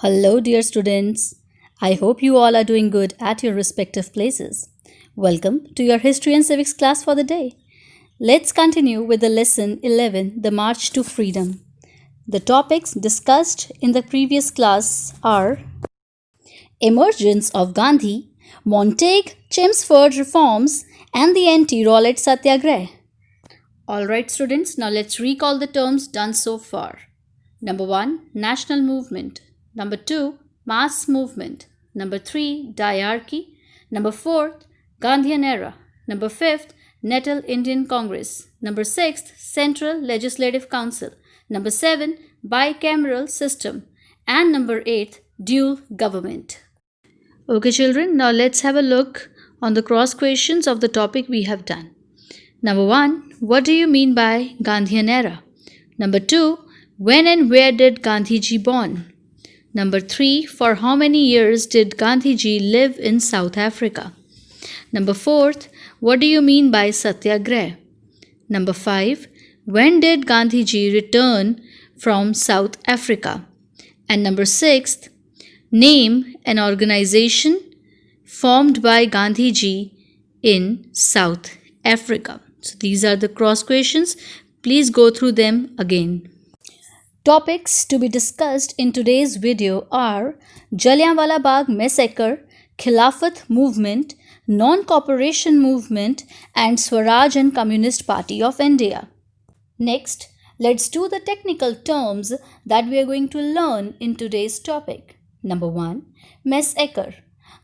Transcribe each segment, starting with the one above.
Hello, dear students. I hope you all are doing good at your respective places. Welcome to your History and Civics class for the day. Let's continue with the lesson 11, The March to Freedom. The topics discussed in the previous class are Emergence of Gandhi, Montague-Chelmsford reforms, and the anti-Rowlatt Satyagraha. Alright students, now let's recall the terms done so far. Number 1, national movement. Number 2, mass movement. Number 3, diarchy. Number 4, Gandhian era. Number 5, Natal Indian Congress. Number 6, Central Legislative Council. Number 7, bicameral system. And number 8, dual government. Okay children, now let's have a look on the cross questions of the topic we have done. Number 1, what do you mean by Gandhian era? Number 2, when and where did Gandhiji born? Number 3, for how many years did Gandhiji live in South Africa? Number 4, what do you mean by Satyagraha? Number 5, when did Gandhiji return from South Africa? And number 6, name an organization formed by Gandhiji in South Africa. So these are the cross questions. Please go through them again. Topics to be discussed in today's video are Jallianwala Bagh massacre, Khilafat Movement, non-cooperation movement, and Swaraj and Communist Party of India. Next, let's do the technical terms that we are going to learn in today's topic. Number 1, massacre,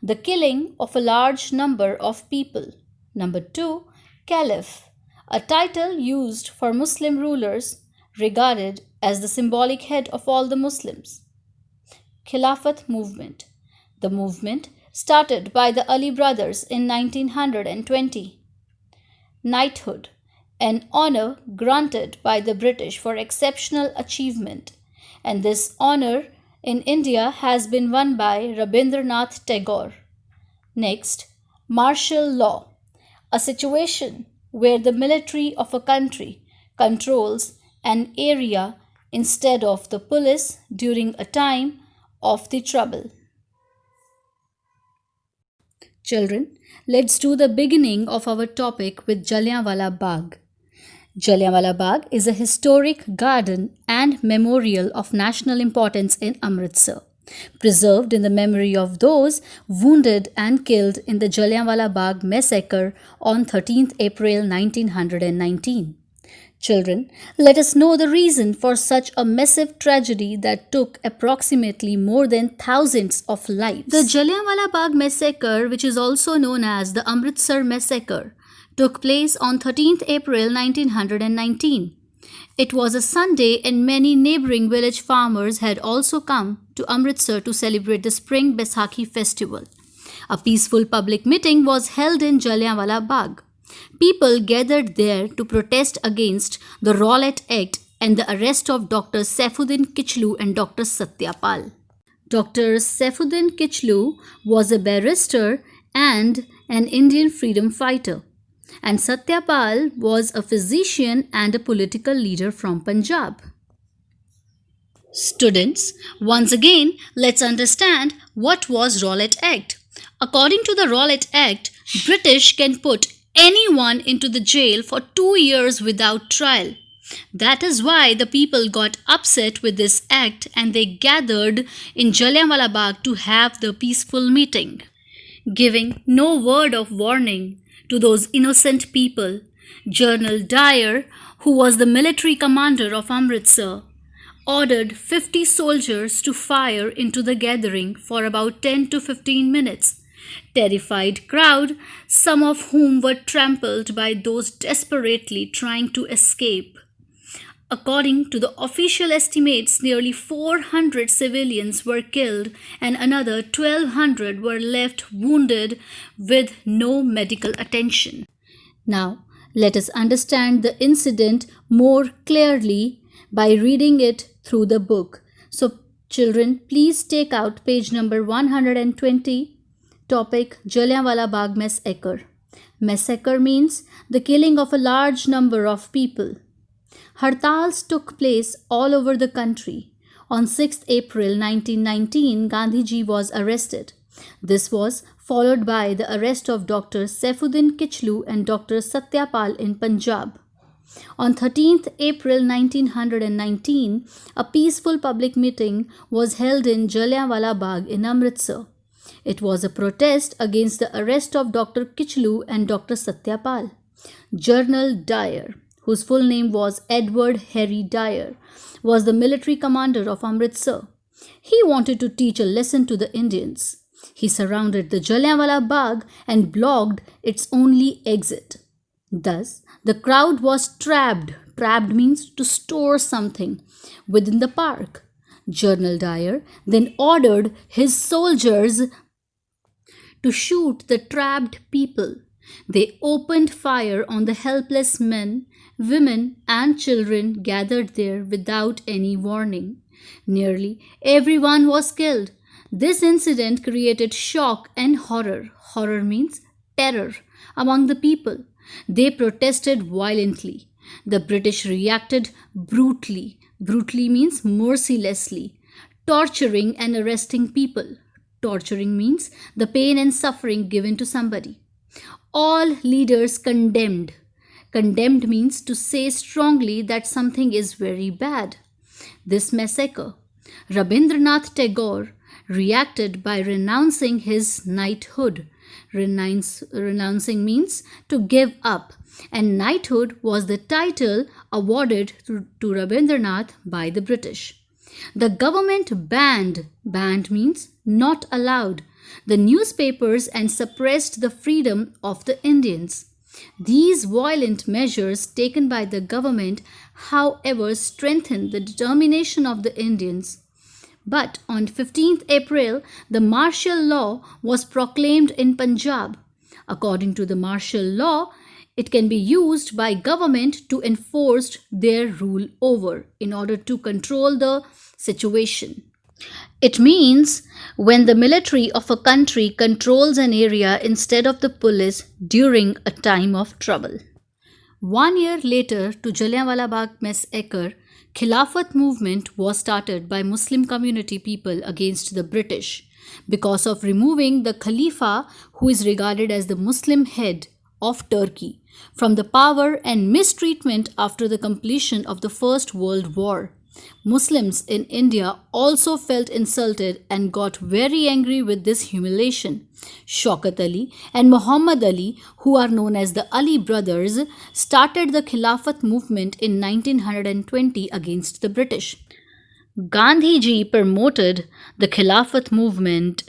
the killing of a large number of people. Number 2, caliph, a title used for Muslim rulers regarded as the symbolic head of all the Muslims. Khilafat movement, the movement started by the Ali brothers in 1920. Knighthood, an honor granted by the British for exceptional achievement, and this honor in India has been won by Rabindranath Tagore. Next, martial law, a situation where the military of a country controls an area instead of the police during a time of the trouble. Children, let's do the beginning of our topic with Jallianwala Bagh. Jallianwala Bagh is a historic garden and memorial of national importance in Amritsar, preserved in the memory of those wounded and killed in the Jallianwala Bagh massacre on 13th April 1919. Children, let us know the reason for such a massive tragedy that took approximately more than thousands of lives. The Jallianwala Bagh massacre, which is also known as the Amritsar massacre, took place on 13th April 1919. It was a Sunday and many neighboring village farmers had also come to Amritsar to celebrate the Spring Baisakhi festival. A peaceful public meeting was held in Jallianwala Bagh. People gathered there to protest against the Rowlatt Act and the arrest of Dr. Saifuddin Kichlu and Dr. Satyapal. Dr. Saifuddin Kichlu was a barrister and an Indian freedom fighter, and Satyapal was a physician and a political leader from Punjab. Students, once again, let's understand what was Rowlatt Act. According to the Rowlatt Act, British can put anyone into the jail for 2 years without trial. That is why the people got upset with this act and they gathered in Jallianwala Bagh to have the peaceful meeting. Giving no word of warning to those innocent people, General Dyer, who was the military commander of Amritsar, ordered 50 soldiers to fire into the gathering for about 10 to 15 minutes. Terrified crowd, some of whom were trampled by those desperately trying to escape. According to the official estimates, nearly 400 civilians were killed and another 1,200 were left wounded with no medical attention. Now, let us understand the incident more clearly by reading it through the book. So, children, please take out page number 120. Topic Jallianwala Bagh massacre. Massacre means the killing of a large number of people. Hartals took place all over the country. On 6th April 1919, Gandhiji was arrested. This was followed by the arrest of Dr. Saifuddin Kichlu and Dr. Satyapal in Punjab. On 13th April 1919, a peaceful public meeting was held in Jallianwala Bagh in Amritsar. It was a protest against the arrest of Dr. Kichlu and Dr. Satyapal. General Dyer, whose full name was Edward Harry Dyer, was the military commander of Amritsar. He wanted to teach a lesson to the Indians. He surrounded the Jallianwala Bagh and blocked its only exit. Thus, the crowd was trapped. Trapped means to store something within the park. General Dyer then ordered his soldiers to shoot the trapped people. They opened fire on the helpless men, women, and children gathered there without any warning. Nearly everyone was killed. This incident created shock and horror. Horror means terror among the people. They protested violently. The British reacted brutally. Brutally means mercilessly, torturing and arresting people. Torturing means the pain and suffering given to somebody. All leaders condemned. Condemned means to say strongly that something is very bad. This massacre. Rabindranath Tagore reacted by renouncing his knighthood. Renouncing means to give up, and knighthood was the title awarded to Rabindranath by the British. The government banned means not allowed, the newspapers and suppressed the freedom of the Indians. These violent measures taken by the government, however, strengthened the determination of the Indians. But on 15th April, the martial law was proclaimed in Punjab. According to the martial law, it can be used by government to enforce their rule over in order to control the situation. It means when the military of a country controls an area instead of the police during a time of trouble. 1 year later to Jallianwala Bagh massacre, Khilafat Movement was started by Muslim community people against the British because of removing the Khalifa, who is regarded as the Muslim head of Turkey, from the power and mistreatment after the completion of the First World War. Muslims in India also felt insulted and got very angry with this humiliation. Shaukat Ali and Muhammad Ali, who are known as the Ali brothers, started the Khilafat movement in 1920 against the British. Gandhiji promoted the Khilafat movement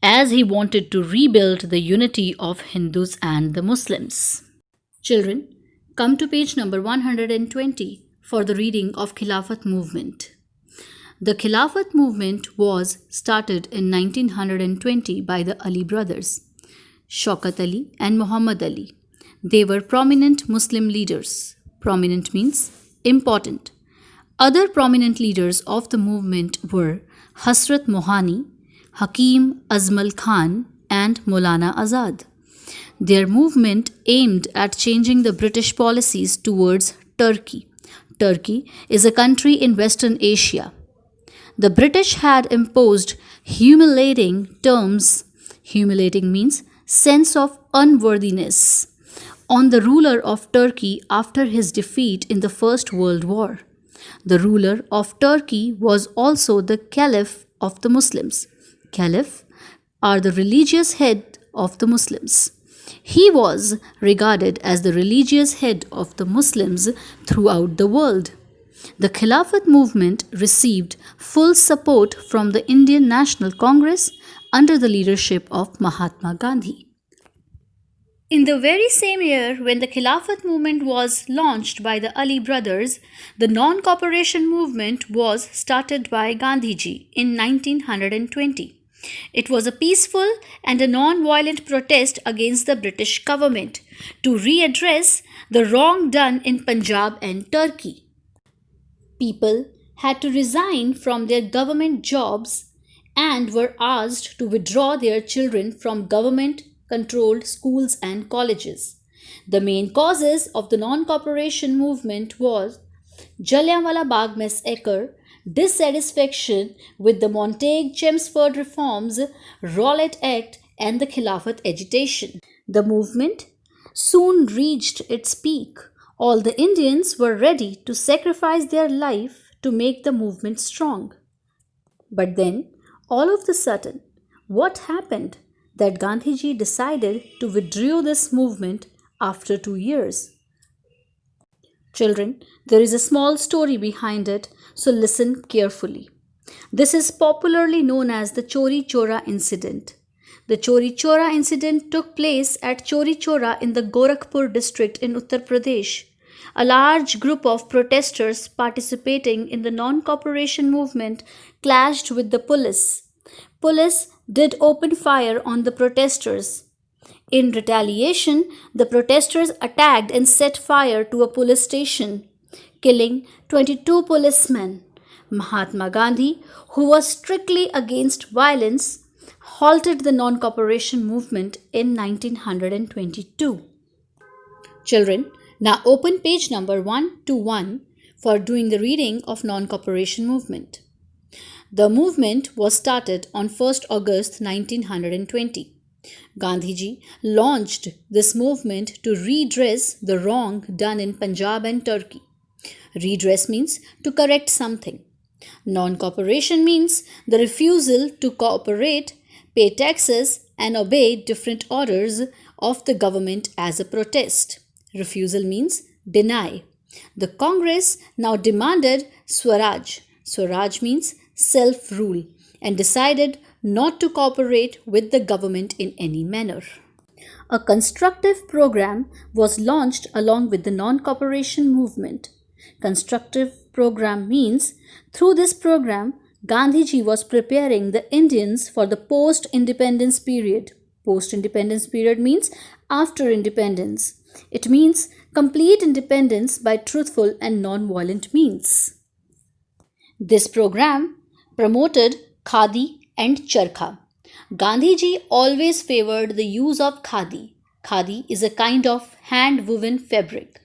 as he wanted to rebuild the unity of Hindus and the Muslims. Children, come to page number 120 for the reading of Khilafat movement. The Khilafat movement was started in 1920 by the Ali brothers, Shaukat Ali and Muhammad Ali. They were prominent Muslim leaders. Prominent means important. Other prominent leaders of the movement were Hasrat Mohani, Hakim Azmal Khan, and Maulana Azad. Their movement aimed at changing the British policies towards Turkey. Turkey is a country in Western Asia. The British had imposed humiliating terms, humiliating means sense of unworthiness, on the ruler of Turkey after his defeat in the First World War. The ruler of Turkey was also the Caliph of the Muslims. Caliph are the religious head of the Muslims. He was regarded as the religious head of the Muslims throughout the world. The Khilafat movement received full support from the Indian National Congress under the leadership of Mahatma Gandhi. In the very same year, when the Khilafat movement was launched by the Ali brothers, the non-cooperation movement was started by Gandhiji in 1920. It was a peaceful and a non-violent protest against the British government to readdress the wrong done in Punjab and Turkey. People had to resign from their government jobs and were asked to withdraw their children from government-controlled schools and colleges. The main causes of the non-cooperation movement was Jallianwala Bagh massacre, dissatisfaction with the Montague-Chelmsford reforms, Rowlatt Act, and the Khilafat agitation. The movement soon reached its peak. All the Indians were ready to sacrifice their life to make the movement strong. But then, all of a sudden, what happened that Gandhiji decided to withdraw this movement after 2 years? Children, there is a small story behind it, so listen carefully. This is popularly known as the Chori Chora incident. The Chori Chora incident took place at Chori Chora in the Gorakhpur district in Uttar Pradesh. A large group of protesters participating in the non-cooperation movement clashed with the police. Police did open fire on the protesters. In retaliation, the protesters attacked and set fire to a police station, killing 22 policemen. Mahatma Gandhi, who was strictly against violence, halted the non-cooperation movement in 1922. Children, now open page number 121 for doing the reading of non-cooperation movement. The movement was started on 1st August 1920. Gandhiji launched this movement to redress the wrong done in Punjab and Turkey. Redress means to correct something. Non-cooperation means the refusal to cooperate, pay taxes, and obey different orders of the government as a protest. Refusal means deny. The Congress now demanded Swaraj. Swaraj means self-rule, and decided not to cooperate with the government in any manner. A constructive program was launched along with the non-cooperation movement. Constructive program means through this program, Gandhiji was preparing the Indians for the post-independence period. Post-independence period means after independence. It means complete independence by truthful and non-violent means. This program promoted khadi and charkha. Gandhiji always favored the use of khadi. Khadi is a kind of hand-woven fabric.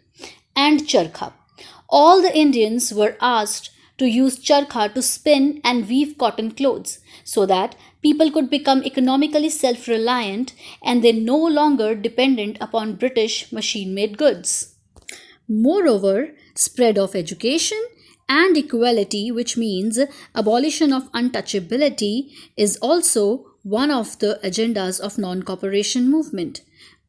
And charkha. All the Indians were asked to use charkha to spin and weave cotton clothes so that people could become economically self-reliant and they no longer dependent upon British machine-made goods. Moreover, spread of education and equality, which means abolition of untouchability, is also one of the agendas of non-cooperation movement.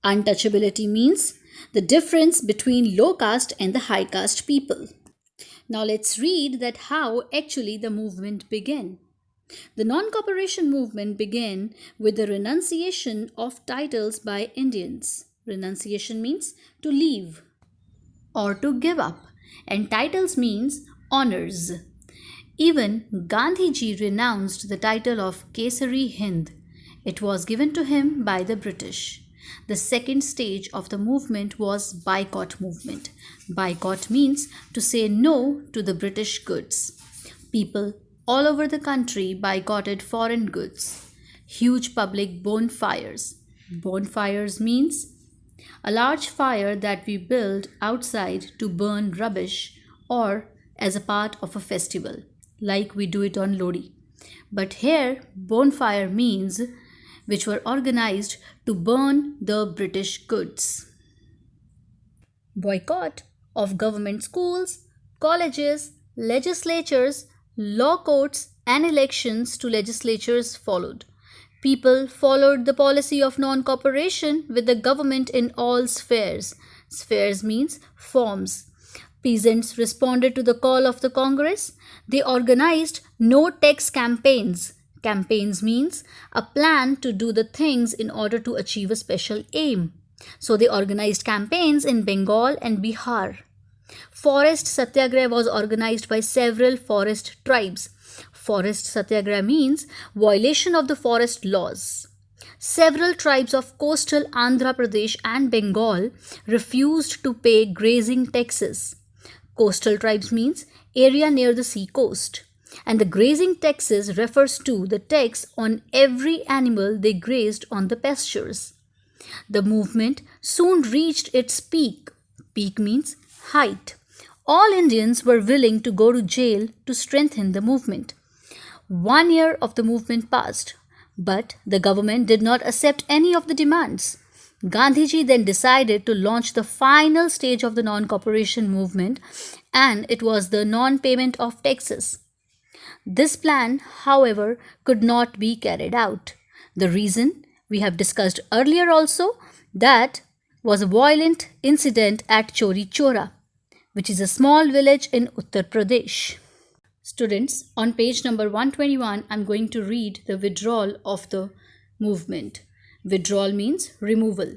Untouchability means the difference between low caste and the high caste people. Now let's read that how actually the movement began. The non-cooperation movement began with the renunciation of titles by Indians. Renunciation means to leave or to give up, and titles means honors. Even Gandhiji renounced the title of Kesari Hind. It was given to him by the British. The second stage of the movement was boycott movement. Boycott means to say no to the British goods. People all over the country boycotted foreign goods. Huge public bonfires. Bonfires means a large fire that we build outside to burn rubbish or as a part of a festival, like we do it on Lodi. But here, bonfire means which were organized to burn the British goods. Boycott of government schools, colleges, legislatures, law courts, and elections to legislatures followed. People followed the policy of non-cooperation with the government in all spheres. Spheres means forms. Peasants responded to the call of the Congress. They organized no tax campaigns. Campaigns means a plan to do the things in order to achieve a special aim. So they organized campaigns in Bengal and Bihar. Forest Satyagraha was organized by several forest tribes. Forest Satyagraha means violation of the forest laws. Several tribes of coastal Andhra Pradesh and Bengal refused to pay grazing taxes. Coastal tribes means area near the sea coast. And the grazing taxes refers to the tax on every animal they grazed on the pastures. The movement soon reached its peak. Peak means height. All Indians were willing to go to jail to strengthen the movement. 1 year of the movement passed, but the government did not accept any of the demands. Gandhiji then decided to launch the final stage of the non-cooperation movement, and it was the non-payment of taxes. This plan, however, could not be carried out. The reason we have discussed earlier also, that was a violent incident at Chori Chora, which is a small village in Uttar Pradesh. Students, on page number 121, I'm going to read the withdrawal of the movement. Withdrawal means removal.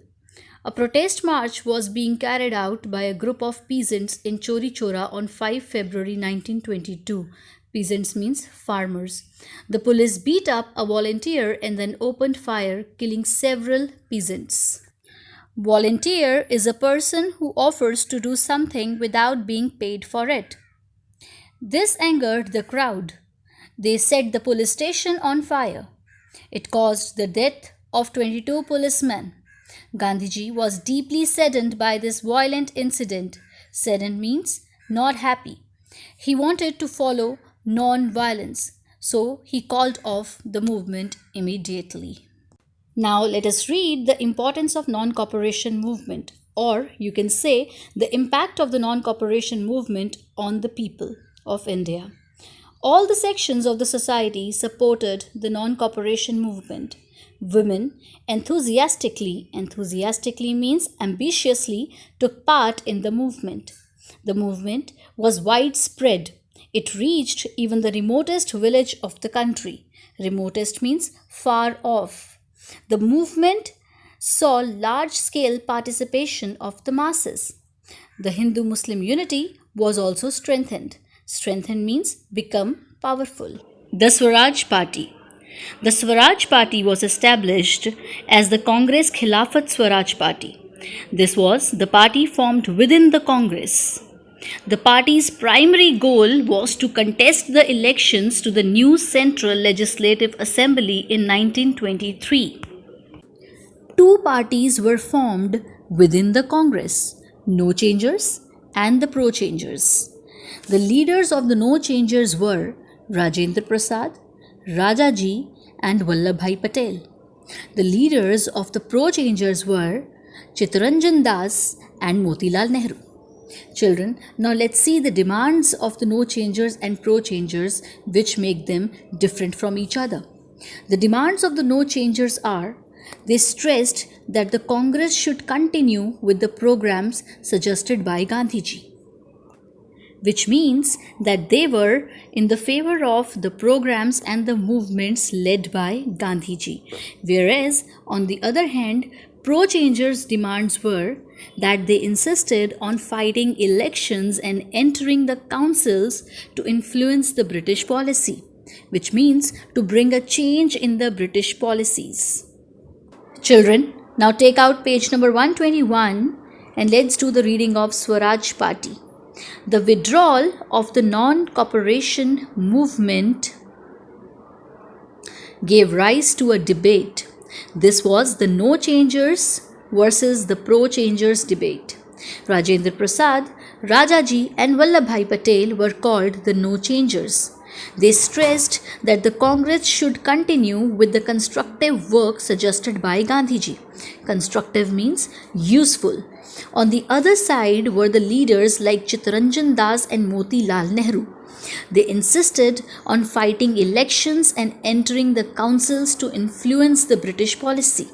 A protest march was being carried out by a group of peasants in Chori Chora on 5 February 1922. Peasants means farmers. The police beat up a volunteer and then opened fire, killing several peasants. Volunteer is a person who offers to do something without being paid for it. This angered the crowd. They set the police station on fire. It caused the death of 22 policemen. Gandhiji was deeply saddened by this violent incident. Saddened means not happy. He wanted to follow non-violence, so he called off the movement immediately. Now let us read the importance of non-cooperation movement, or you can say the impact of the non-cooperation movement on the people of India. All the sections of the society supported the non-cooperation movement. Women enthusiastically means ambitiously, took part in the movement. The movement was widespread. It reached even the remotest village of the country. Remotest means far off. The movement saw large-scale participation of the masses. The Hindu-Muslim unity was also strengthened. Strengthened means become powerful. The Swaraj Party. The Swaraj Party was established as the Congress Khilafat Swaraj Party. This was the party formed within the Congress. The party's primary goal was to contest the elections to the new Central Legislative Assembly in 1923. Two parties were formed within the Congress, No Changers and the Pro Changers. The leaders of the No Changers were Rajendra Prasad, Rajaji and Vallabhbhai Patel. The leaders of the Pro Changers were Chittaranjan Das and Motilal Nehru. Children, now let's see the demands of the No Changers and Pro Changers which make them different from each other. The demands of the No Changers are: they stressed that the Congress should continue with the programs suggested by Gandhiji, which means that they were in the favor of the programs and the movements led by Gandhiji. Whereas, on the other hand, Pro-Changers' demands were that they insisted on fighting elections and entering the councils to influence the British policy, which means to bring a change in the British policies. Children, now take out page number 121 and let's do the reading of Swaraj Party. The withdrawal of the non-cooperation movement gave rise to a debate. This was the No Changers versus the Pro Changers debate. Rajendra Prasad, Rajaji and Vallabhbhai Patel were called the No Changers. They stressed that the Congress should continue with the constructive work suggested by Gandhiji. Constructive means useful. On the other side were the leaders like Chittaranjan Das and Motilal Nehru. They insisted on fighting elections and entering the councils to influence the British policy.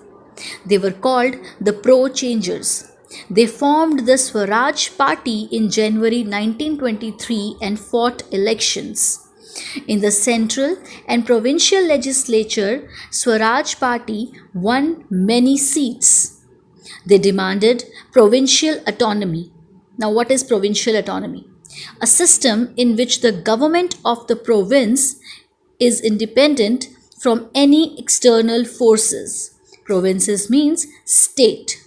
They were called the Pro-Changers. They formed the Swaraj Party in January 1923 and fought elections. In the central and provincial legislature, Swaraj Party won many seats. They demanded provincial autonomy. Now, what is provincial autonomy? A system in which the government of the province is independent from any external forces. Provinces means state.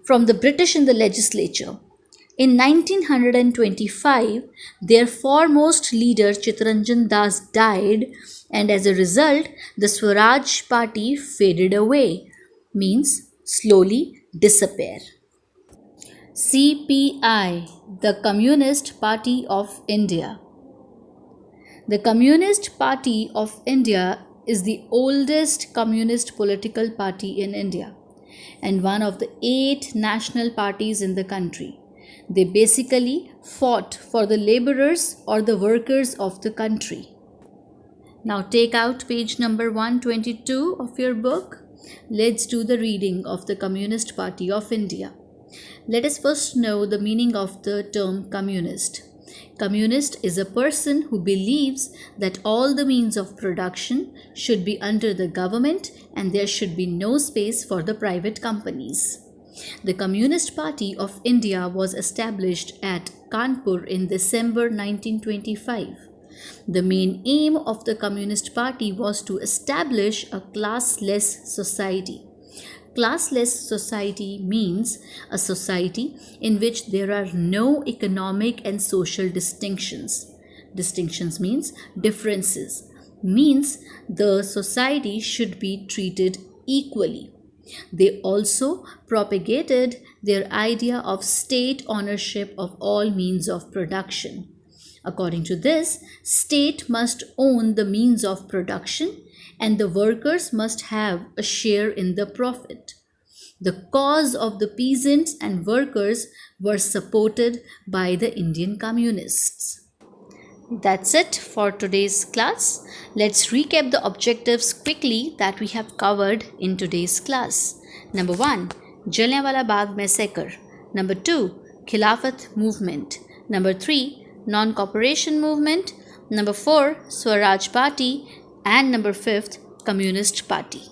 From the British in the legislature. In 1925, their foremost leader Chittaranjan Das died, and as a result, the Swaraj Party faded away, means slowly disappear. CPI, the Communist Party of India. The Communist Party of India is the oldest communist political party in India and one of the 8 national parties in the country. They basically fought for the laborers or the workers of the country. Now take out page number 122 of your book. Let's do the reading of the Communist Party of India. Let us first know the meaning of the term communist. Communist is a person who believes that all the means of production should be under the government and there should be no space for the private companies. The Communist Party of India was established at Kanpur in December 1925. The main aim of the Communist Party was to establish a classless society. Classless society means a society in which there are no economic and social distinctions. Distinctions means differences. Means the society should be treated equally. They also propagated their idea of state ownership of all means of production. According to this, state must own the means of production and the workers must have a share in the profit. The cause of the peasants and workers were supported by the Indian communists. That's it for today's class. Let's recap the objectives quickly that we have covered in today's class. Number 1, Jallianwala Bagh massacre. Number 2, Khilafat Movement. Number 3, Non-Cooperation Movement. Number 4, Swaraj Party. And number 5th, Communist Party.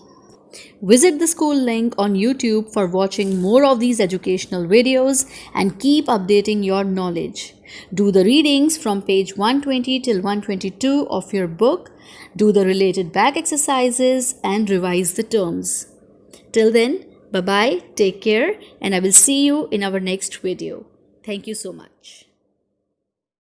Visit the school link on YouTube for watching more of these educational videos and keep updating your knowledge. Do the readings from page 120 till 122 of your book. Do the related back exercises and revise the terms. Till then, bye-bye, take care, and I will see you in our next video. Thank you so much.